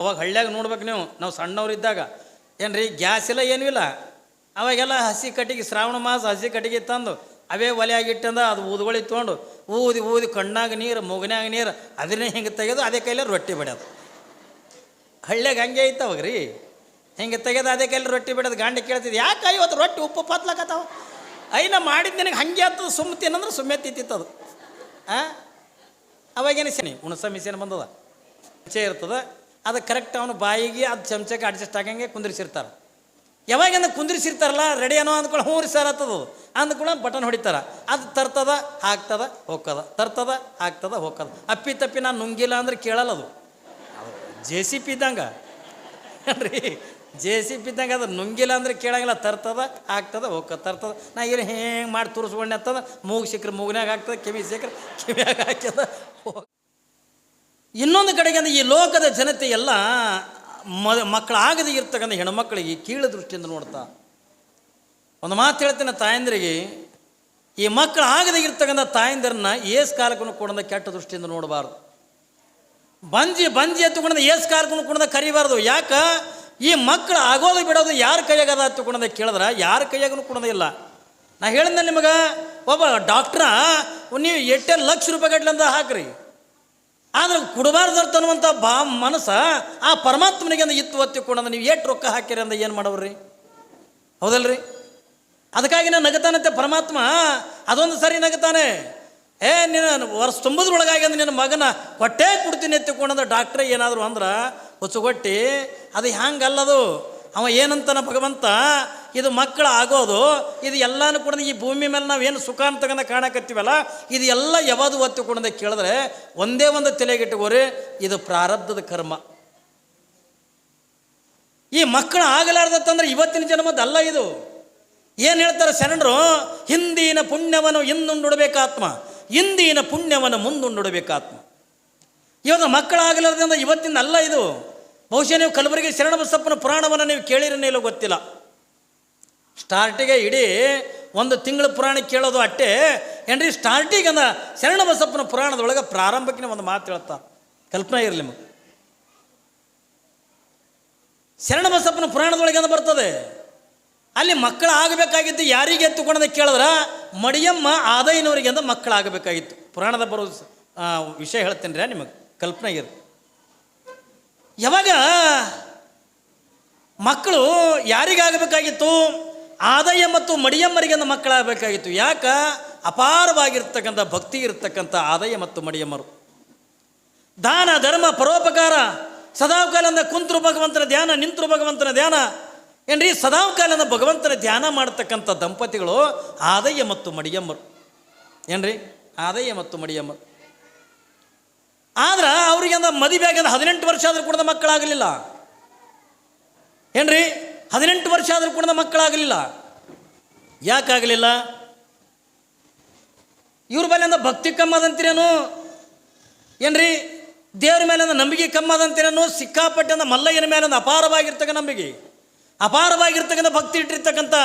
ಅವಾಗ ಹಳ್ಳ್ಯಾಗ ನೋಡ್ಬೇಕು ನೀವು, ನಾವು ಸಣ್ಣವ್ರಿದ್ದಾಗ ಏನ್ರಿ ಗ್ಯಾಸ್ ಇಲ್ಲ ಏನೂ ಇಲ್ಲ. ಅವಾಗೆಲ್ಲ ಹಸಿ ಕಟ್ಟಿಗೆ, ಶ್ರಾವಣ ಮಾಸ ಹಸಿ ಕಟ್ಟಿಗೆ ತಂದು ಅವೇ ಒಲೆಯಾಗಿಟ್ಟಂದ ಅದು ಊದುಗಳಿಗೆ ತೊಗೊಂಡು ಊದಿ ಊದಿ ಕಣ್ಣಾಗ ನೀರು ಮೂಗನ್ಯಾಗ ನೀರು ಅದನ್ನೇ ಹಿಂಗೆ ತೆಗೆದು ಅದೇ ಕೈಲಿ ರೊಟ್ಟಿ ಬಿಡೋದು. ಹಳ್ಳ್ಯಾಗ ಹಂಗೆ ಐತೆ ಅವಾಗ ರೀ, ಹಿಂಗೆ ತೆಗೆದು ಅದೇ ಕೈಲಿ ರೊಟ್ಟಿ ಬಿಡೋದು. ಗಾಂಡಿ ಕೇಳ್ತಿದ್ದು, ಯಾಕೆ ಇವತ್ತು ರೊಟ್ಟಿ ಉಪ್ಪು ಪತ್ಲಕತ್ತಾವ? ಐನ ಮಾಡಿದ್ದು ನಿನಗೆ ಹಂಗೆ ಆಗ್ತದೆ, ಸುಮ್ಮ ತಿನ್ನಂದ್ರೆ ಸುಮ್ಮನೆ ತಿಂತಿತ್ತದು. ಅವಾಗೇನು ಶನಿ ಹುಣಸ ಮಿಷನ್ ಬಂದದ, ಮುಂಚೆ ಇರ್ತದೆ ಅದು ಕರೆಕ್ಟ್ ಅವನು ಬಾಯಿಗೆ ಅದು ಚಮಚಕ್ಕೆ ಅಡ್ಜಸ್ಟ್ ಆಗಂಗೆ ಕುಂದ್ರಿಸಿರ್ತಾರೆ. ಯಾವಾಗಿಂದ ಕುಂದ್ರಿಸಿರ್ತಾರಲ್ಲ ರೆಡಿ ಅನ್ನೋ ಅಂದ್ಕೊಳ್ಳಿ ಹ್ಞೂ ರೀ ಸರ್ ಆಗ್ತದ ಅಂದ್ಕೊಳ್ಳ ಬಟನ್ ಹೊಡಿತಾರೆ. ಅದು ತರ್ತದ ಹಾಕ್ತದ ಹೋಗ್ತದ, ತರ್ತದ ಹಾಕ್ತದ ಹೋಗ್ತದ. ಅಪ್ಪಿ ತಪ್ಪಿ ನಾನು ನುಂಗಿಲ್ಲ ಅಂದ್ರೆ ಕೇಳಲ್ಲ ಅದು. JCP ಇದ್ದಂಗೆ ರೀ, JCP ಇದ್ದಂಗೆ ಅದು ನುಂಗಿಲ್ಲ ಅಂದ್ರೆ ಕೇಳಂಗಿಲ್ಲ. ತರ್ತದ ಹಾಕ್ತದ ಹೋಗ್ತದ, ತರ್ತದ. ನಾ ಏನು ಹೆಂಗೆ ಮಾಡಿ ತುರ್ಸ್ಕೊಂಡೆ ಅಂತದ, ಮೂಗು ಸಿಕ್ಕರೆ ಮೂಗಿನಾಗ ಹಾಕ್ತದೆ, ಕಿವಿ ಸಿಕ್ಕರೆ ಕಿವಿಯಾಗ ಹಾಕ್ಯದ. ಇನ್ನೊಂದು ಕಡೆಗೆ ಅಂದ್ರೆ ಈ ಲೋಕದ ಜನತೆ ಎಲ್ಲ ಮಕ್ಕಳಾಗದೇ ಇರ್ತಕ್ಕಂಥ ಹೆಣ್ಮಕ್ಳಿಗೆ ಕೀಳು ದೃಷ್ಟಿಯಿಂದ ನೋಡ್ತಾ. ಒಂದು ಮಾತು ಹೇಳ್ತೇನೆ ತಾಯಂದಿರಿಗೆ, ಈ ಮಕ್ಕಳು ಆಗದೇ ಇರ್ತಕ್ಕಂಥ ತಾಯಂದಿರನ್ನ ಏಸ್ ಕಾಲಕ್ಕೂ ಕೊಡೋದ ಕೆಟ್ಟ ದೃಷ್ಟಿಯಿಂದ ನೋಡಬಾರ್ದು. ಬಂಜಿ ಎತ್ತುಕೊಂಡ ಏಸ್ ಕಾಲಕ್ಕೂ ಕೊಡೋದ ಕರಿಬಾರ್ದು. ಯಾಕೆ ಈ ಮಕ್ಕಳು ಆಗೋದು ಬಿಡೋದು ಯಾರ ಕೈಯಾಗದ ಎತ್ತುಕೊಂಡದ ಕೇಳಿದ್ರೆ ಯಾರ ಕೈಯಾಗೂ ಕೊಡೋದೇ ಇಲ್ಲ. ನಾ ಹೇಳಿದ್ನ ನಿಮಗೆ, ಒಬ್ಬ ಡಾಕ್ಟ್ರ ನೀವು 8 ಲಕ್ಷ ರೂಪಾಯಿ ಗಟ್ಲಂದ ಹಾಕ್ರಿ, ಆದ್ರೆ ಕೊಡಬಾರ್ದು ಅನ್ನುವಂಥ ಮನಸ್ಸು ಆ ಪರಮಾತ್ಮನಿಗೆ ಅಂದ ಇತ್ತು ಒತ್ತಿಕೊಂಡ ನೀವು ಎಷ್ಟು ರೊಕ್ಕ ಹಾಕಿರಿ ಅಂದ ಏನು ಮಾಡವ್ರಿ? ಹೌದಲ್ರಿ? ಅದಕ್ಕಾಗಿ ನಾನು ನಗತಾನಂತೆ ಪರಮಾತ್ಮ. ಅದೊಂದು ಸರಿ ನಗತಾನೆ, ನೀನು ವರ್ಷ ತುಂಬದ್ರೊಳಗಾಗಿ ಅಂದ್ರೆ ನಿನ್ನ ಮಗನ ಹೊಟ್ಟೆ ಕೊಡ್ತೀನಿ ಎತ್ತಿಕೊಂಡಂದ್ರೆ ಡಾಕ್ಟ್ರೇ ಏನಾದರೂ ಅಂದ್ರೆ ಹುಚ್ಚುಗೊಟ್ಟಿ ಅದು ಹ್ಯಾಂಗಲ್ಲದು. ಅವ ಏನಂತಾನ ಭಗವಂತ, ಇದು ಮಕ್ಕಳು ಆಗೋದು ಇದು ಎಲ್ಲನೂ ಕೂಡ ಈ ಭೂಮಿ ಮೇಲೆ ನಾವೇನು ಸುಖ ಅಂತಕ್ಕಂಥ ಕಾಣಕತ್ತೀವಲ್ಲ ಇದು ಎಲ್ಲ ಯಾವುದು ಒತ್ತುಕೊಂಡೆ ಕೇಳಿದ್ರೆ ಒಂದೇ ಒಂದು ತಲೆಗಿಟ್ಟುಕೋರಿ, ಇದು ಪ್ರಾರಬ್ಧದ ಕರ್ಮ. ಈ ಮಕ್ಕಳು ಆಗಲಾರ್ದತ್ತಂದ್ರೆ ಇವತ್ತಿನ ಜನ್ಮದಲ್ಲ ಇದು. ಏನು ಹೇಳ್ತಾರೆ ಶರಣರು, ಹಿಂದಿನ ಪುಣ್ಯವನ್ನು ಹಿಂದುಂಡುಡಬೇಕಾತ್ಮ, ಇಂದಿನ ಪುಣ್ಯವನ್ನು ಮುಂದುಂಡುಡಬೇಕಾತ್ಮ. ಇವತ್ತು ಮಕ್ಕಳಾಗಲಾರ್ದಂದ್ರೆ ಇವತ್ತಿನ ಅಲ್ಲ ಇದು. ಬಹುಶಃ ನೀವು ಕಲಬುರಗಿ ಶರಣಬಸಪ್ಪನ ಪುರಾಣವನ್ನು ನೀವು ಕೇಳಿರನೇ ಇಲ್ಲ ಗೊತ್ತಿಲ್ಲ. ಸ್ಟಾರ್ಟಿಗೆ ಇಡೀ 1 ತಿಂಗಳ ಪುರಾಣ ಕೇಳೋದು ಅಟ್ಟೆ ಏನ್ರಿ. ಸ್ಟಾರ್ಟಿಗೆ ಅಂದ ಶರಣಬಸಪ್ಪನ ಪುರಾಣದೊಳಗೆ ಪ್ರಾರಂಭಕ್ಕೆ ಒಂದು ಮಾತು ಹೇಳ್ತಾರೆ, ಕಲ್ಪನೆ ಇರಲಿ ನಿಮಗೆ. ಶರಣಬಸಪ್ಪನ ಪುರಾಣದೊಳಗೆ ಅಂದ ಬರ್ತದೆ, ಅಲ್ಲಿ ಮಕ್ಕಳಾಗಬೇಕಾಗಿತ್ತು ಯಾರಿಗೆ ಎತ್ತುಕೊಂಡದ ಕೇಳಿದ್ರೆ ಮಡಿಯಮ್ಮ ಆದೈನವರಿಗೆ ಅಂದ ಮಕ್ಕಳಾಗಬೇಕಾಗಿತ್ತು. ಪುರಾಣದ ಬರೋ ವಿಷಯ ಹೇಳ್ತೇನೆ ರೀ ನಿಮಗೆ, ಕಲ್ಪನೆ ಇರಲಿ. ಯಾವಾಗ ಮಕ್ಕಳು ಯಾರಿಗಾಗಬೇಕಾಗಿತ್ತು? ಆದಾಯ ಮತ್ತು ಮಡಿಯಮ್ಮರಿಗೆ ಮಕ್ಕಳಾಗಬೇಕಾಗಿತ್ತು. ಯಾಕೆ? ಅಪಾರವಾಗಿರ್ತಕ್ಕಂಥ ಭಕ್ತಿ ಇರ್ತಕ್ಕಂಥ ಆದಾಯ ಮತ್ತು ಮಡಿಯಮ್ಮರು. ದಾನ ಧರ್ಮ ಪರೋಪಕಾರ ಸದಾಕಾಲದಿಂದ ಕುಂತರು ಭಗವಂತನ ಧ್ಯಾನ, ನಿಂತರು ಭಗವಂತನ ಧ್ಯಾನ ಏನ್ರಿ, ಸದಾಕಾಲದಿಂದ ಭಗವಂತನ ಧ್ಯಾನ ಮಾಡತಕ್ಕಂಥ ದಂಪತಿಗಳು ಆದಾಯ ಮತ್ತು ಮಡಿಯಮ್ಮರು ಏನ್ರಿ, ಆದಾಯ ಮತ್ತು ಮಡಿಯಮ್ಮರು. ಆದ್ರೆ ಅವ್ರಿಗೆ ಅಂದ ಮದುವೆ ಆಗಿ 18 ವರ್ಷ ಆದರೂ ಕೂಡ ಮಕ್ಕಳಾಗಲಿಲ್ಲ ಏನ್ರಿ. 18 ವರ್ಷ ಆದರೂ ಕೂಡ ಮಕ್ಕಳಾಗಲಿಲ್ಲ. ಯಾಕಾಗಲಿಲ್ಲ? ಇವ್ರ ಮೇಲೆ ಅಂದ ಭಕ್ತಿ ಕಮ್ಮದಂತೀರೇನು ಏನ್ರಿ, ದೇವ್ರ ಮೇಲೆ ಅಂದ ನಂಬಿಕೆ ಕಮ್ಮದಂತೀರೇನು? ಸಿಕ್ಕಾಪಟ್ಟೆ ಅಂದ ಮಲ್ಲಯ್ಯನ ಮೇಲೆ ಒಂದು ಅಪಾರವಾಗಿರ್ತಕ್ಕ ನಂಬಿಕೆ, ಅಪಾರವಾಗಿರ್ತಕ್ಕಂಥ ಭಕ್ತಿ ಇಟ್ಟಿರ್ತಕ್ಕಂಥ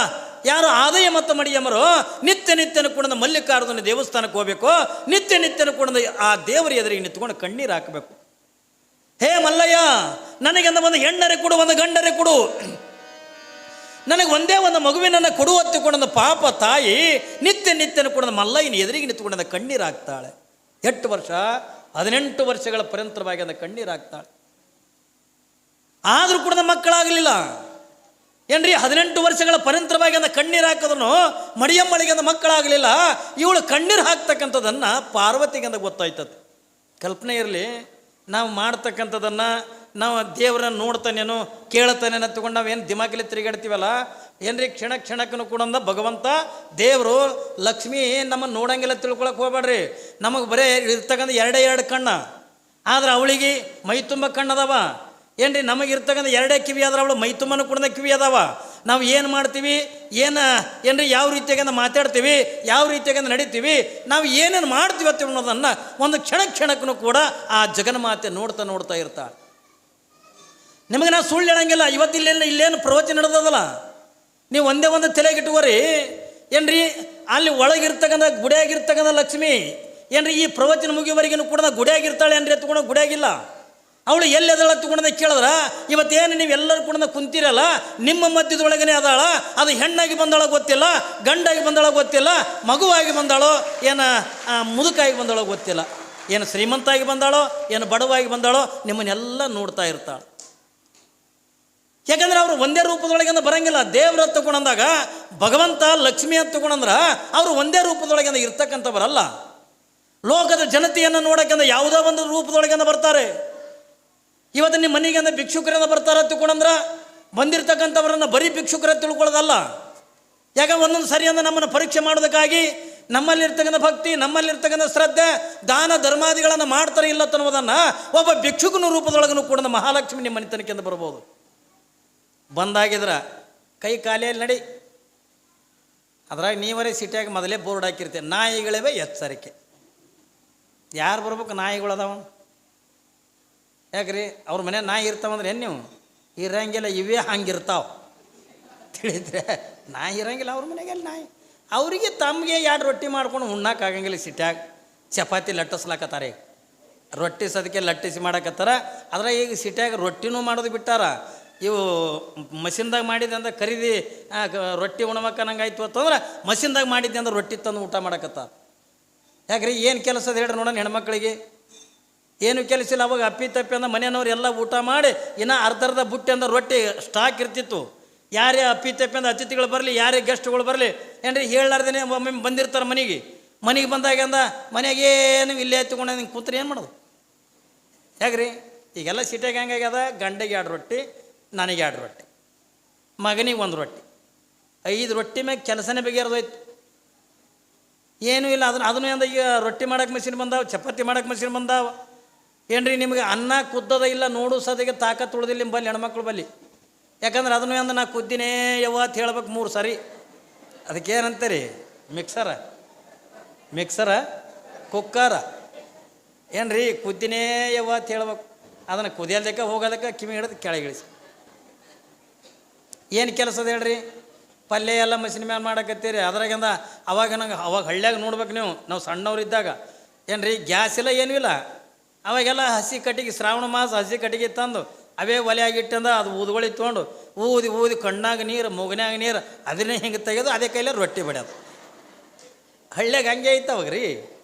ಯಾರು ಆದಾಯ ಮತ್ತು ಮಡಿಯಮ್ಮರು ನಿತ್ಯನೂ ಕೂಡ ಮಲ್ಲಿಕಾರ್ಜುನ ದೇವಸ್ಥಾನಕ್ಕೆ ಹೋಗಬೇಕು, ನಿತ್ಯನೂ ಕೂಡ ಆ ದೇವರ ಎದುರಿಗೆ ನಿಂತ್ಕೊಂಡು ಕಣ್ಣೀರು ಹಾಕಬೇಕು. ಹೇ ಮಲ್ಲಯ್ಯ, ನನಗೆಂದ ಒಂದು ಹೆಣ್ಣರೆ ಕೊಡು, ಒಂದು ಗಂಡರೆ ಕೊಡು, ನನಗೆ ಒಂದೇ ಒಂದು ಮಗುವಿನನ್ನು ಕೊಡು ಹೊತ್ತುಕೊಂಡ ಪಾಪ ತಾಯಿ ನಿತ್ಯನೂ ಕೂಡ ಮಲ್ಲಯ್ಯನ ಎದುರಿಗೆ ನಿಂತ್ಕೊಂಡ ಕಣ್ಣೀರು ಹಾಕ್ತಾಳೆ. 8 ವರ್ಷ 18 ವರ್ಷಗಳ ಪರ್ಯಂತರವಾಗಿ ಅಂದ ಕಣ್ಣೀರು ಹಾಕ್ತಾಳೆ. ಆದರೂ ಕೂಡ ಮಕ್ಕಳಾಗಲಿಲ್ಲ ಏನ್ರಿ. 18 ವರ್ಷಗಳ ಪರ್ಯಂತರವಾಗಿ ಅಂದ ಕಣ್ಣೀರು ಹಾಕೋದನ್ನು ಮಡಿಯಮ್ಮಳಿಗೆ ಅಂದ ಮಕ್ಕಳಾಗಲಿಲ್ಲ. ಇವಳು ಕಣ್ಣೀರು ಹಾಕ್ತಕ್ಕಂಥದ್ದನ್ನು ಪಾರ್ವತಿಗೆ ಅಂದ ಗೊತ್ತಾಯ್ತದೆ. ಕಲ್ಪನೆ ಇರಲಿ, ನಾವು ಮಾಡ್ತಕ್ಕಂಥದ್ದನ್ನು ನಾವು ದೇವರನ್ನು ನೋಡ್ತಾನೇನು ಕೇಳ್ತಾನೇನು ತಗೊಂಡು ನಾವೇನು ದಿಮಾಕಲ್ಲಿ ತಿರುಗಾಡ್ತೀವಲ್ಲ ಏನ್ರಿ, ಕ್ಷಣಕ್ಕೂ ಕೂಡ ಭಗವಂತ ದೇವರು ಲಕ್ಷ್ಮಿ ನಮ್ಮನ್ನು ನೋಡಂಗಿಲ್ಲ ತಿಳ್ಕೊಳಕ್ಕೆ ಹೋಗ್ಬೇಡ್ರಿ. ನಮಗೆ ಬರೀ ಇರ್ತಕ್ಕಂಥ 2 ಕಣ್ಣ, ಆದ್ರೆ ಅವಳಿಗೆ ಮೈ ತುಂಬ ಕಣ್ಣದವ ಏನ್ರಿ. ನಮಗಿರ್ತಕ್ಕಂಥ 2 ಕಿವಿ ಆದ್ರೆ ಅವಳು ಮೈ ತುಂಬನೂ ಕೂಡ ಕಿವಿ ಅದಾವ. ನಾವು ಏನು ಮಾಡ್ತೀವಿ ಏನ್ರಿ, ಯಾವ ರೀತಿಯಾಗಿ ಮಾತಾಡ್ತೀವಿ, ಯಾವ ರೀತಿಯಾಗಿ ನಡೀತೀವಿ, ನಾವು ಏನೇನು ಮಾಡ್ತೀವಿ ಅಂತ ಅನ್ನೋದನ್ನು ಒಂದು ಕ್ಷಣಕ್ಕೂ ಕೂಡ ಆ ಜಗನ್ಮಾತೆ ನೋಡ್ತಾ ಇರ್ತಾಳೆ. ನಿಮಗೆ ನಾವು ಸುಳ್ಳು ಹೇಳಂಗಿಲ್ಲ. ಇಲ್ಲೇನು ಪ್ರವಚನ ನಡೆದದಲ್ಲ, ನೀವು ಒಂದೇ ಒಂದು ತಲೆಗಿಟ್ಟುವರಿ ಏನ್ರಿ. ಅಲ್ಲಿ ಒಳಗಿರ್ತಕ್ಕಂಥ ಗುಡಿಯಾಗಿರ್ತಕ್ಕಂಥ ಲಕ್ಷ್ಮಿ ಏನ್ರಿ, ಈ ಪ್ರವಚನ ಮುಗಿಯುವವರೆಗೂ ಕೂಡ ಗುಡಿಯಾಗಿರ್ತಾಳೆ ಏನ್ರಿ, ಎತ್ಕೊಂಡು ಗುಡಿಯಾಗಿಲ್ಲ ಅವಳು ಎಲ್ಲೆದಳ ತಗೊಂಡ ಕೇಳಿದ್ರ, ಇವತ್ತೇನು ನೀವೆಲ್ಲರೂ ಕೂಡ ಕುಂತಿರಲ್ಲ, ನಿಮ್ಮ ಮಧ್ಯದೊಳಗನೆ ಅದಾಳ, ಅದು ಹೆಣ್ಣಾಗಿ ಬಂದಾಳ ಗೊತ್ತಿಲ್ಲ, ಗಂಡಾಗಿ ಬಂದಾಳ ಗೊತ್ತಿಲ್ಲ, ಮಗುವಾಗಿ ಬಂದಾಳೋ ಏನು ಮುದುಕಾಗಿ ಬಂದಾಳೋ ಗೊತ್ತಿಲ್ಲ, ಏನು ಶ್ರೀಮಂತಾಗಿ ಬಂದಾಳೋ ಏನು ಬಡವಾಗಿ ಬಂದಾಳೋ, ನಿಮ್ಮನ್ನೆಲ್ಲ ನೋಡ್ತಾ ಇರ್ತಾಳೆ. ಯಾಕಂದ್ರೆ ಅವರು ಒಂದೇ ರೂಪದೊಳಗಿಂದ ಬರಂಗಿಲ್ಲ. ದೇವ್ರ ತಗೊಂಡಂದಾಗ ಭಗವಂತ ಲಕ್ಷ್ಮಿ ಅಂತ ತಗೊಂಡಂದ್ರೆ ಅವರು ಒಂದೇ ರೂಪದೊಳಗಿಂದ ಇರ್ತಕ್ಕಂಥವರಲ್ಲ. ಲೋಕದ ಜನತೆಯನ್ನು ನೋಡೋಕ್ಕಿಂತ ಯಾವುದೋ ಒಂದು ರೂಪದೊಳಗಿಂದ ಬರ್ತಾರೆ. ಇವತ್ತು ನಿಮ್ಮ ಮನೆಗೆ ಭಿಕ್ಷುಕರಿಂದ ಬರ್ತಾರ ತಿಳ್ಕೊಂಡ್ರ ಬಂದಿರತಕ್ಕಂಥವ್ರನ್ನ ಬರೀ ಭಿಕ್ಷುಕರ ತಿಳ್ಕೊಳ್ಳೋದಲ್ಲ. ಯಾಕ ಒಂದೊಂದು ಸರಿ ಅಂದ್ರೆ ನಮ್ಮನ್ನು ಪರೀಕ್ಷೆ ಮಾಡೋದಕ್ಕಾಗಿ ನಮ್ಮಲ್ಲಿರ್ತಕ್ಕಂಥ ಭಕ್ತಿ, ನಮ್ಮಲ್ಲಿರ್ತಕ್ಕಂಥ ಶ್ರದ್ಧೆ, ದಾನ ಧರ್ಮಾದಿಗಳನ್ನು ಮಾಡ್ತಾರೆ ಇಲ್ಲ ಅನ್ನೋದನ್ನು ಒಬ್ಬ ಭಿಕ್ಷುಕನ ರೂಪದೊಳಗನು ಕೂಡ ಮಹಾಲಕ್ಷ್ಮಿ ನಿಮ್ಮ ಮನೆತನಕ್ಕಿಂದ ಬರ್ಬೋದು. ಬಂದಾಗಿದ್ರ ಕೈ ಕಾಲಿಯಲ್ಲಿ ನಡಿ. ಅದ್ರಾಗ ನೀವರೇ ಸಿಟಿಯಾಗಿ ಮೊದಲೇ ಬೋರ್ಡ್ ಹಾಕಿರ್ತೀವಿ, ನಾಯಿಗಳಿವೆ ಎಚ್ಚರಿಕೆ. ಯಾರು ಬರ್ಬೇಕು? ನಾಯಿಗಳು ಅದಾವ. ಯಾಕ್ರಿ ಅವ್ರ ಮನೆ ನಾಯಿ ಇರ್ತಾವಂದ್ರೆ ಏನು ನೀವು ಇರಂಗಿಲ್ಲ, ಇವೇ ಹಂಗಿರ್ತಾವೆ ತಿಳಿದ್ರೆ. ನಾಯಿ ಇರಂಗಿಲ್ಲ ಅವ್ರ ಮನೆಗೆಲ್ಲ ನಾಯಿ. ಅವರಿಗೆ ತಮಗೆ 2 ರೊಟ್ಟಿ ಮಾಡ್ಕೊಂಡು ಉಣ್ಣಕ್ಕಾಗಂಗಿಲ್ಲ. ಸಿಟ್ಯಾಗ ಚಪಾತಿ ಲಟ್ಟಿಸ್ಲಾಕತ್ತಾರೆ, ರೊಟ್ಟಿ ಸದಕ್ಕೆ ಲಟ್ಟಿಸಿ ಮಾಡಕತ್ತಾರ. ಅದ್ರಾಗ ಈಗ ಸಿಟ್ಯಾಗ ರೊಟ್ಟಿನೂ ಮಾಡೋದು ಬಿಟ್ಟಾರ. ಇವು ಮಷಿನ್ದಾಗ ಮಾಡಿದ್ದೆ ಅಂದ್ರೆ ಖರೀದಿ ರೊಟ್ಟಿ ಉಣ್ಮಕ್ಕ ನಂಗಾಯ್ತು ಅಂತಂದ್ರೆ ಮಷಿನ್ದಾಗ ಮಾಡಿದ್ದೆ ಅಂದ್ರೆ ರೊಟ್ಟಿ ತಂದು ಊಟ ಮಾಡಕತ್ತಾರ. ಯಾಕ್ರಿ ಏನು ಕೆಲಸದ ಹೇಳ್ರಿ ನೋಡೋಣ ಹೆಣ್ಮಕ್ಳಿಗೆ? ಏನು ಕೆಲಸ ಇಲ್ಲ. ಅವಾಗ ಅಪ್ಪಿ ತಪ್ಪಿ ಅಂದ್ರೆ ಮನೆಯವ್ರು ಎಲ್ಲ ಊಟ ಮಾಡಿ ಇನ್ನು ಅರ್ಧರ್ಧ ಬುಟ್ಟಿ ಅಂದ್ರೆ ರೊಟ್ಟಿ ಸ್ಟಾಕ್ ಇರ್ತಿತ್ತು. ಯಾರೇ ಅಪ್ಪಿ ತಪ್ಪಿ ಅಂದ್ರೆ ಅತಿಥಿಗಳು ಬರಲಿ, ಯಾರೇ ಗೆಸ್ಟ್ಗಳು ಬರಲಿ ಏನ್ರಿ ಹೇಳಲಾರ್ದೇ ಒಮ್ಮೆ ಬಂದಿರ್ತಾರೆ ಮನೆಗೆ ಬಂದಾಗ ಅಂದ ಮನೆಗೆ ಏನು ಇಲ್ಲೇ ಎತ್ಕೊಂಡು ಹಿಂಗೆ ಕೂತ್ರೆ ಏನು ಮಾಡೋದು? ಯಾಕ್ರಿ ಈಗೆಲ್ಲ ಸಿಟಿಯಾಗ ಹೆಂಗಾಗ್ಯದ, ಗಂಡೆಗೆ 2 ರೊಟ್ಟಿ, ನನಗೆ 2 ರೊಟ್ಟಿ, ಮಗನಿಗೆ 1 ರೊಟ್ಟಿ, 5 ರೊಟ್ಟಿ ಮ್ಯಾಗ ಕೆಲಸನೇ ಬಗೆಹರಿದೋಯ್ತು. ಏನೂ ಇಲ್ಲ. ಅದನ್ನು ಅಂದ ಈಗ ರೊಟ್ಟಿ ಮಾಡೋಕೆ ಮಷಿನ್ ಬಂದಾವ, ಚಪಾತಿ ಮಾಡೋಕೆ ಮಷಿನ್ ಬಂದಾವ. ಏನ್ರಿ ನಿಮಗೆ ಅನ್ನ ಕುದ್ದದ ಇಲ್ಲ ನೋಡು ಸದಿಗೆ ತಾಕತ್ತು ಉಳಿದಿಲ್ಲ ನಿಮ್ಮ ಬಲ್ಲಿ ಹೆಣ್ಮಕ್ಳು ಬಲ್ಲಿ. ಯಾಕಂದ್ರೆ ಅದನ್ನು ಅಂದ ನಾ ಕುದ್ದಿನೇ ಯಾವತ್ತು ಹೇಳ್ಬೇಕು 3 ಸರಿ. ಅದಕ್ಕೇನಂತೀರಿ? ಮಿಕ್ಸರ ಕುಕ್ಕರ ಏನ್ರಿ ಕುದ್ದಿನೇ ಯಾವತ್ತು ಹೇಳ್ಬೇಕು. ಅದನ್ನು ಕುದಿಯೋದಕ್ಕೆ ಹೋಗೋದಕ್ಕೆ ಕಿವಿ ಹಿಡಿದು ಕೆಳಗಿಳಿಸಿ. ಏನು ಕೆಲಸದ ಹೇಳ್ರಿ? ಪಲ್ಯ ಎಲ್ಲ ಮಷಿನ್ ಮ್ಯಾಲೆ ಮಾಡಕತ್ತೀರಿ. ಅದ್ರಾಗಿಂದ ಅವಾಗ ಹಳ್ಳ್ಯಾಗ ನೋಡ್ಬೇಕು ನೀವು, ನಾವು ಸಣ್ಣವ್ರಿದ್ದಾಗ ಏನ್ರಿ ಗ್ಯಾಸ್ ಇಲ್ಲ ಏನೂ ಇಲ್ಲ. ಅವಾಗೆಲ್ಲ ಹಸಿ ಕಟ್ಟಿಗೆ, ಶ್ರಾವಣ ಮಾಸ ಹಸಿ ಕಟ್ಟಿಗೆ ತಂದು ಅವೇ ಒಲೆಯಾಗಿಟ್ಟಂದ ಅದು ಊದುಗಳು ತೊಗೊಂಡು ಊದಿ ಕಣ್ಣಾಗ ನೀರು ಮೂಗನ್ಯಾಗ ನೀರು ಅದನ್ನೇ ಹಿಂಗೆ ತೆಗೆದು ಅದೇ ಕೈಲೇ ರೊಟ್ಟಿ ಬಿಡೋದು. ಹಳ್ಳ್ಯಾಗ ಹಂಗೆ ಐತೆ ಅವಾಗ ರೀ,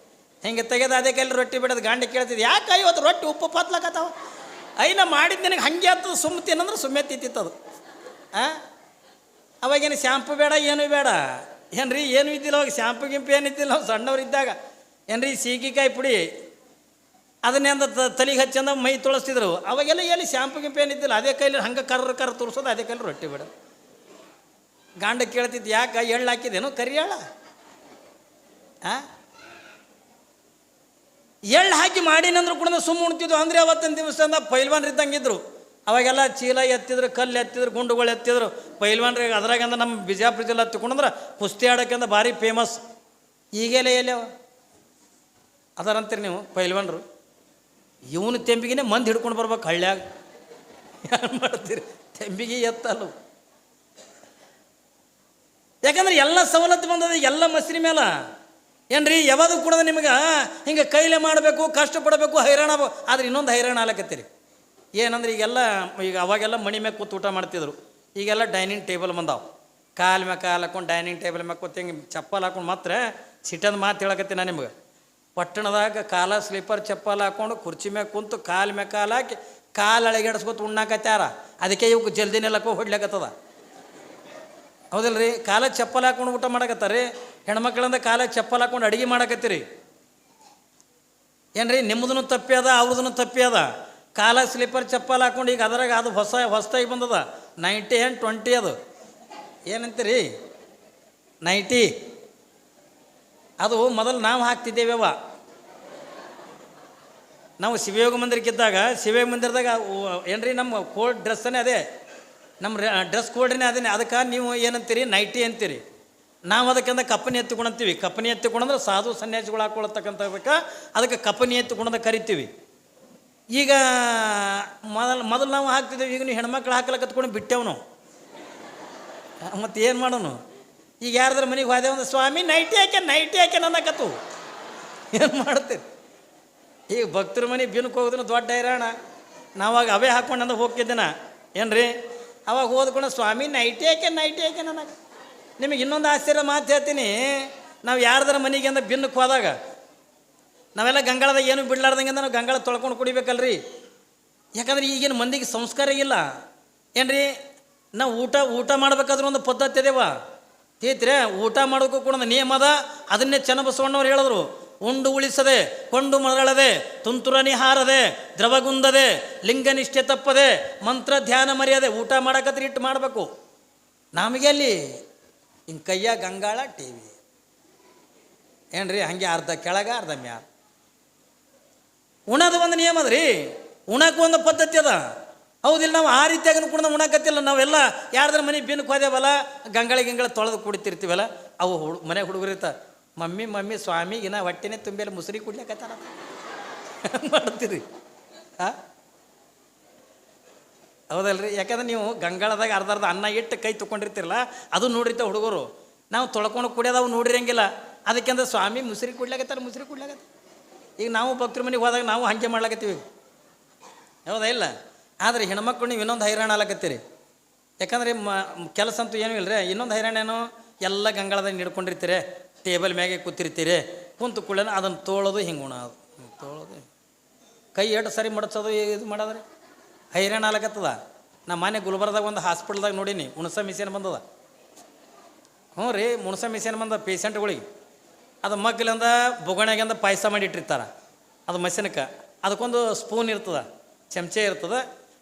ಹಿಂಗೆ ತೆಗೆದು ಅದೇ ಕೈಲಿ ರೊಟ್ಟಿ ಬಿಡೋದು. ಗಾಂಡಿ ಕೇಳ್ತಿದ್ದು ಯಾಕೆ ಇವತ್ತು ರೊಟ್ಟಿ ಉಪ್ಪು ಪಾತ್ಲಾಕತ್ತಾವ? ನಾ ಮಾಡಿದ್ದು ನಿನಗೆ ಹಂಗೆ ಆಗ್ತದೆ, ಸುಮ್ಮ ತಿನ್ನಂದ್ರೆ ಸುಮ್ಮನೆ ತಿಂತಿತ್ತದು. ಅವಾಗೇನು ಶ್ಯಾಂಪು ಬೇಡ, ಏನೂ ಬೇಡ ಏನ್ರಿ, ಏನೂ ಇದ್ದಿಲ್ಲ ಅವಾಗ. ಶ್ಯಾಂಪು ಗಿಂಪು ಏನಿದ್ದಿಲ್ಲ ನಾವು ಸಣ್ಣವ್ರು ಇದ್ದಾಗ. ಏನ್ರಿ ಸೀಗಿಕಾಯಿ ಪುಡಿ ಅದನ್ನೇ ಅಂದ ತಲೆಗೆ ಹಚ್ಚಂದ ಮೈ ತೊಳಸ್ತಿದ್ರು. ಅವಾಗೆಲ್ಲ ಎಲ್ಲಿ ಶ್ಯಾಂಪು ಗಿಂಪು ಏನಿದ್ದಿಲ್ಲ, ಅದೇ ಕೈಲಿ ಹಂಗೆ ಕರ್ರ ತುರ್ಸೋದು, ಅದೇ ಕೈಲಿ ರೊಟ್ಟಿ ಬಿಡೋದು. ಗಾಂಡ ಕೇಳ್ತಿದ್ದು ಯಾಕೆ ಎಳ್ಳು ಹಾಕಿದೇನೋ ಕರಿಯಾಳ? ಎಳ್ಳು ಹಾಕಿ ಮಾಡಿನಂದ್ರು ಕೂಡ ಸುಮ್ಮ ಉಣ್ತಿದ್ವು. ಅಂದರೆ ಅವತ್ತಿನ ದಿವಸದಿಂದ ಪೈಲ್ವಾನ್ರು ಇದ್ದಂಗಿದ್ರು. ಅವಾಗೆಲ್ಲ ಚೀಲ ಎತ್ತಿದ್ರು, ಕಲ್ಲು ಎತ್ತಿದ್ರು, ಗುಂಡುಗಳು ಎತ್ತಿದ್ರು ಪೈಲ್ವಾನ್ರಿಗೆ. ಅದ್ರಾಗಂದ ನಮ್ಮ ಬಿಜಾಪುರ ಜಿಲ್ಲೆ ಹತ್ತಿಕೊಂಡ್ರೆ ಕುಸ್ತಿ ಆಡೋಕ್ಕಿಂತ ಭಾರಿ ಫೇಮಸ್. ಈಗೆಲ್ಲ ಎಲ್ಲಿ ಅದಾರಂತೀರಿ ನೀವು ಪೈಲ್ವಾನ್ರು? ಇವನು ತೆಂಬಿಗೆನೇ ಮಂದಿ ಹಿಡ್ಕೊಂಡು ಬರ್ಬೇಕು ಹಳ್ಳ್ಯಾಗ. ಏನು ಮಾಡ್ತೀರಿ? ತೆಂಬಿಗೆ ಎತ್ತಲ್ಲ. ಯಾಕಂದ್ರೆ ಎಲ್ಲ ಸವಲತ್ತು ಬಂದದ, ಎಲ್ಲ ಮಸ್ರಿ ಮೇಲೆ ಏನ್ರಿ ಯಾವುದು ಕೂಡ ನಿಮಗೆ ಹಿಂಗೆ ಕೈಲೇ ಮಾಡಬೇಕು, ಕಷ್ಟಪಡಬೇಕು, ಹೈರಾಣ. ಆದ್ರೆ ಇನ್ನೊಂದು ಹೈರಾಣ ಆಲಕತ್ತೀರಿ. ಏನಂದ್ರೆ ಈಗ ಅವಾಗೆಲ್ಲ ಮಣಿ ಮ್ಯಾಗ ಕೂತು ಊಟ ಮಾಡ್ತಿದ್ರು. ಈಗೆಲ್ಲ ಡೈನಿಂಗ್ ಟೇಬಲ್ ಬಂದಾವೆ. ಕಾಲು ಮ್ಯಾಗ ಕಾಲು ಹಾಕೊಂಡು ಡೈನಿಂಗ್ ಟೇಬಲ್ ಮ್ಯಾಗ ಕೂತು ಹಿಂಗೆ ಚಪ್ಪಲ್ ಹಾಕೊಂಡು ಮಾತ್ರ ಸಿಟ್ಟಂದು ಮಾತು ಹೇಳಕತ್ತೀನಿ ನಾನು ನಿಮ್ಗೆ. ಪಟ್ಟಣದಾಗ ಕಾಲ ಸ್ಲೀಪರ್ ಚಪ್ಪಲ್ ಹಾಕ್ಕೊಂಡು ಕುರ್ಚಿ ಮ್ಯಾಗ ಕುಂತು ಕಾಲು ಮ್ಯಾಗ ಕಾಲು ಹಾಕಿ ಕಾಲು ಅಳಗೆಡಿಸ್ಕೊತ ಉಣ್ಣಾಕತ್ಯಾರ. ಅದಕ್ಕೆ ಇವಕ್ಕೆ ಜಲ್ದಿನೆಲ್ಲಕ್ಕೋ ಹೊಡ್ಲಿಕತ್ತದ. ಹೌದಿಲ್ಲ ರೀ? ಕಾಲ ಚಪ್ಪಲ್ ಹಾಕೊಂಡು ಊಟ ಮಾಡಕತ್ತಾರೆ. ಹೆಣ್ಮಕ್ಳಿಂದ ಕಾಲ ಚಪ್ಪಲ್ ಹಾಕೊಂಡು ಅಡುಗೆ ಮಾಡಕತ್ತೀರಿ. ಏನ್ರಿ ನಿಮ್ಮದೂ ತಪ್ಪಿ ಅದ, ಅವ್ರದೂ ತಪ್ಪಿ ಅದ. ಕಾಲ ಸ್ಲೀಪರ್ ಚಪ್ಪಲ್ ಹಾಕೊಂಡು ಈಗ ಅದ್ರಾಗ ಅದು ಹೊಸದಾಗಿ ಬಂದದ 90 and 20. ಅದು ಏನಂತೀರಿ? 90. ಅದು ಮೊದಲು ನಾವು ಹಾಕ್ತಿದ್ದೇವೆವ. ನಾವು ಶಿವಯೋಗ ಮಂದಿರಕ್ಕಿದ್ದಾಗ ಶಿವಯೋಗ ಮಂದಿರದಾಗ ಏನ್ರಿ ನಮ್ಮ ಕೋಡ್ ಡ್ರೆಸ್ಸನ್ನೇ ಅದೇ, ನಮ್ಮ ಡ್ರೆಸ್ ಕೋಡ್ನೇ ಅದೇ. ಅದಕ್ಕೆ ನೀವು ಏನಂತೀರಿ? 90 ಅಂತೀರಿ. ನಾವು ಅದಕ್ಕಿಂತ ಕಪ್ಪನಿ ಎತ್ತಿಕೊಂಡಂತೀವಿ. ಕಪ್ಪನಿ ಎತ್ತಿಕೊಂಡ್ರೆ ಸಾಧು ಸನ್ಯಾಸಿಗಳು ಹಾಕ್ಕೊಳತಕ್ಕಂಥ ಅದಕ್ಕೆ ಕಪ್ಪನಿ ಎತ್ತಿಕೊಂಡ ಕರಿತೀವಿ. ಈಗ ಮೊದಲು ನಾವು ಹಾಕ್ತಿದ್ದೇವೆ, ಈಗ ನೀವು ಹೆಣ್ಮಕ್ಳು ಹಾಕ್ಲಕತ್ಕೊಂಡು ಬಿಟ್ಟೆವು ನಾವು. ಮತ್ತು ಏನು ಮಾಡೋನು? ಈಗ ಯಾರ್ದಾರ ಮನೆಗೆ ಹೋದೇವಂದ್ರೆ ಸ್ವಾಮಿ ನೈಟಿ ಹಾಕೆ ಅನ್ನಕತ್ತು. ಏನು ಮಾಡ್ತೀರಿ? ಈಗ ಭಕ್ತರ ಮನೆ ಬಿನ್ಕ್ಕೆ ಹೋಗೋದನ್ನು ದೊಡ್ಡ ಹೈರಾಣ. ನಾವಾಗ ಅವೇ ಹಾಕ್ಕೊಂಡು ಹೋಗ್ತಿದ್ದೇನ ಏನ್ರಿ. ಅವಾಗ ಹೋದ್ಕೊಂಡು ಸ್ವಾಮಿ ನೈಟಿ ಯಾಕೆ ನನಗೆ. ನಿಮಗೆ ಇನ್ನೊಂದು ಆಶ್ಚರ್ಯ ಮಾತು ಹೇಳ್ತೀನಿ. ನಾವು ಯಾರ್ದಾರ ಮನೆಗೆ ಅಂದ್ರೆ ಬಿನ್ನಕ್ಕೆ ಹೋದಾಗ ನಾವೆಲ್ಲ ಗಂಗಾಳದಾಗ ಏನು ಬಿಡ್ಲಾರ್ದಂಗೆ ನಾವು ಗಂಗಾಳ ತೊಳ್ಕೊಂಡು ಕುಡಿಬೇಕಲ್ರಿ. ಯಾಕಂದ್ರೆ ಈಗಿನ ಮಂದಿಗೆ ಸಂಸ್ಕಾರ ಇಲ್ಲ ಏನ್ರಿ. ನಾವು ಊಟ ಮಾಡ್ಬೇಕಾದ್ರೂ ಒಂದು ಪದ್ಧತಿ ಅದೇವ ತೀತ್ರೆ. ಊಟ ಮಾಡೋಕ್ಕೂ ಕೂಡ ಒಂದು ನಿಯಮ ಅದ. ಅದನ್ನೇ ಚನ್ನಬಸವಣ್ಣವ್ರು ಹೇಳಿದ್ರು, ಉಂಡು ಉಳಿಸದೆ ಕೊಂಡು ಮರಳದೆ ತುಂತುರ ನಿಹಾರದೆ ದ್ರವಗುಂದದೆ ಲಿಂಗನಿಷ್ಠೆ ತಪ್ಪದೆ ಮಂತ್ರ ಧ್ಯಾನ ಮರ್ಯಾದೆ. ಊಟ ಮಾಡಕತ್ರಿ ಇಟ್ಟು ಮಾಡಬೇಕು. ನಮಗೆ ಅಲ್ಲಿ ಹಿಂಗೆ ಕೈಯ ಗಂಗಾಳ ಟಿ ವಿ ಏನ್ರಿ, ಹಂಗೆ ಅರ್ಧ ಕೆಳಗ ಅರ್ಧ ಮ್ಯಾಲ. ಉಣದು ಒಂದು ನಿಯಮ ಅದ ರೀ, ಉಣಕ್ಕೆ ಒಂದು ಪದ್ಧತಿ ಅದ. ಹೌದಿಲ್ಲ, ನಾವು ಆ ರೀತಿಯಾಗಿ ಕೂಡ ಉಣಕತ್ತಿಲ್ಲ. ನಾವೆಲ್ಲ ಯಾರ್ದಾರ ಮನೆ ಬಿನ್ನಕ್ಕೆ ಹೋದೇವಲ್ಲ, ಗಂಗಳ ತೊಳೆದು ಕುಡಿತಿರ್ತೀವಲ್ಲ, ಅವು ಮನೆ ಹುಡುಗರಿರ್ತ ಮಮ್ಮಿ ಸ್ವಾಮಿಗಿನ ಹೊಟ್ಟೆನೇ ತುಂಬಿಲ್ಲ ಮುಸುರಿ ಕುಡ್ಲಿಕ್ಕತ್ತಾರ ಮಾಡ್ತೀರಿ. ಹಾಂ ಹೌದಲ್ರಿ. ಯಾಕಂದ್ರೆ ನೀವು ಗಂಗಾಳದಾಗ ಅರ್ಧ ಅನ್ನ ಇಟ್ಟು ಕೈ ತೊಗೊಂಡಿರ್ತಿರಲ್ಲ, ಅದು ನೋಡಿರ್ತಾವೆ ಹುಡುಗರು. ನಾವು ತೊಳ್ಕೊಂಡು ಕುಡಿಯೋದವು ನೋಡಿರಂಗಿಲ್ಲ. ಅದಕ್ಕೆಂದ್ರೆ ಸ್ವಾಮಿ ಮುಸುರಿ ಕುಡ್ಲಾಕತ್ತಾರ. ಈಗ ನಾವು ಭಕ್ತರ ಮನೆಗೆ ಹೋದಾಗ ನಾವು ಹಾಗೆ ಮಾಡ್ಲಾಕತ್ತೀವಿ, ಹೌದಾ ಇಲ್ಲ. ಆದರೆ ಹೆಣ್ಮಕ್ಳು ನೀವು ಇನ್ನೊಂದು ಹೈರಾಣ ಆಗ್ಲಕತ್ತೀರಿ. ಯಾಕಂದ್ರೆ ಕೆಲಸ ಅಂತೂ ಏನೂ ಇಲ್ಲರಿ. ಇನ್ನೊಂದು ಹೈರಾಣ ಏನು, ಎಲ್ಲ ಗಂಗಾಳದಾಗ ಹಿಡ್ಕೊಂಡಿರ್ತೀರಿ, ಟೇಬಲ್ ಮ್ಯಾಗೆ ಕೂತಿರ್ತೀರಿ. ಕುಂತು ಕುಳ್ಳನ ಅದನ್ನು ತೋಳೋದು ಹಿಂಗೆ ಉಣೋದು, ತೋಳೋದು ಕೈ ಎಷ್ಟು ಸರಿ ಮಡಚೋದು ಇದು ಮಾಡೋದ್ರಿ ಹೈರಾಣ ಆಗ್ಲಕತ್ತದ. ನಾ ಮನೆ ಗುಲ್ಬರ್ದಾಗ ಒಂದು ಹಾಸ್ಪಿಟ್ಲ್ದಾಗ ನೋಡೀನಿ, ಹುಣಸ ಮಿಷನ್ ಬಂದದ. ಹ್ಞೂ ರೀ, ಹುಣಸ ಮಿಷನ್ ಬಂದ ಪೇಷಂಟ್ಗಳಿಗೆ. ಅದು ಮಗ್ಲಿಂದ ಬೊಗಣೆಗಿಂದ ಪಾಯಸ ಮಾಡಿ ಇಟ್ಟಿರ್ತಾರೆ. ಅದು ಮಷಿನಕ್ಕೆ ಅದಕ್ಕೊಂದು ಸ್ಪೂನ್ ಇರ್ತದೆ, ಚಮಚೆ ಇರ್ತದೆ.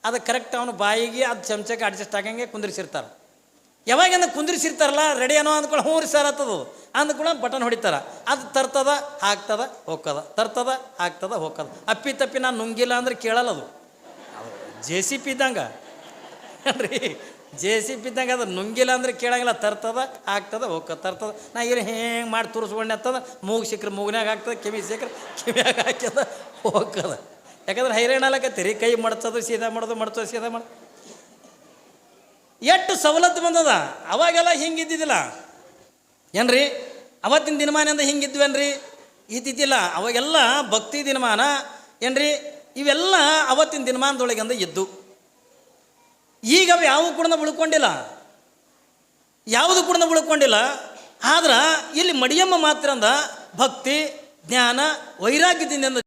ಅದು ಕರೆಕ್ಟ್ ಅವನು ಬಾಯಿಗೆ ಅದು ಚಮಚಕ್ಕೆ ಅಡ್ಜಸ್ಟ್ ಆಗಂಗೆ ಕುಂದ್ರಿಸಿರ್ತಾರೆ. ಯಾವಾಗಿಂದ ಕುಂದ್ರಿಸಿರ್ತಾರಲ್ಲ, ರೆಡಿ ಏನೋ ಅಂದ್ಕೊಳ್ಳಿ ಹ್ಞೂ ರೀ ಸರ್ ಆಗ್ತದ ಅಂದ್ಕೊಳ್ಳ ಬಟನ್ ಹೊಡಿತಾರೆ. ಅದು ತರ್ತದ ಹಾಕ್ತದ ಹೋಗ್ತದ, ತರ್ತದ ಹಾಕ್ತದ ಹೋಗ್ತದ. ಅಪ್ಪಿ ತಪ್ಪಿ ನಾನು ನುಂಗಿಲ್ಲ ಅಂದ್ರೆ ಕೇಳಲ್ಲ. ಅದು JCP ಇದ್ದಂಗೆ ರೀ, JCP ಇದ್ದಂಗೆ. ಅದು ನುಂಗಿಲ್ಲ ಅಂದ್ರೆ ಕೇಳಂಗಿಲ್ಲ. ತರ್ತದ ಹಾಕ್ತದ ಹೋಗ್ತದ, ತರ್ತದ. ನಾ ಏನು ಹೆಂಗೆ ಮಾಡಿ ತುರಿಸ್ಕೊಂಡೆ ಆಗ್ತದ. ಮೂಗು ಸಿಕ್ಕರೆ ಮೂಗಿನಾಗ ಆಗ್ತದೆ, ಕಿವಿ ಸಿಕ್ಕರೆ ಕಿವಿಯಾಗ ಹಾಕ್ಯದ ಹೋಗ್ತದ. ಯಾಕಂದ್ರೆ ಹೈರಾಣ ಆಗ್ಲಕತ್ತೀರಿ. ಕೈ ಮಡ್ಸೋದು ಸೀದಾ ಮಾಡೋದು, ಮಡ್ಸೋದು ಸೀದಾ ಮಾಡೋದು. ಎಷ್ಟು ಸವಲತ್ತು ಬಂದದ. ಅವಾಗೆಲ್ಲ ಹಿಂಗಿದ್ದಿದ್ದಿಲ್ಲ ಏನ್ರಿ. ಅವತ್ತಿನ ದಿನಮಾನದಿಂದ ಹಿಂಗಿದ್ವೇನ್ರಿ, ಇದ್ದಿದ್ದಿಲ್ಲ. ಅವಾಗೆಲ್ಲ ಭಕ್ತಿ ದಿನಮಾನ ಏನ್ರಿ, ಇವೆಲ್ಲ ಅವತ್ತಿನ ದಿನಮಾನದೊಳಗಿಂದ ಇದ್ದು. ಈಗ ಅವು ಯಾವ ಕೂಡ ಉಳ್ಕೊಂಡಿಲ್ಲ, ಯಾವುದು ಕೂಡ ಉಳ್ಕೊಂಡಿಲ್ಲ. ಆದ್ರೆ ಇಲ್ಲಿ ಮಡಿಯಮ್ಮ ಮಾತ್ರ ಅಂದ ಭಕ್ತಿ ಜ್ಞಾನ ವೈರಾಗ್ಯದಿಂದ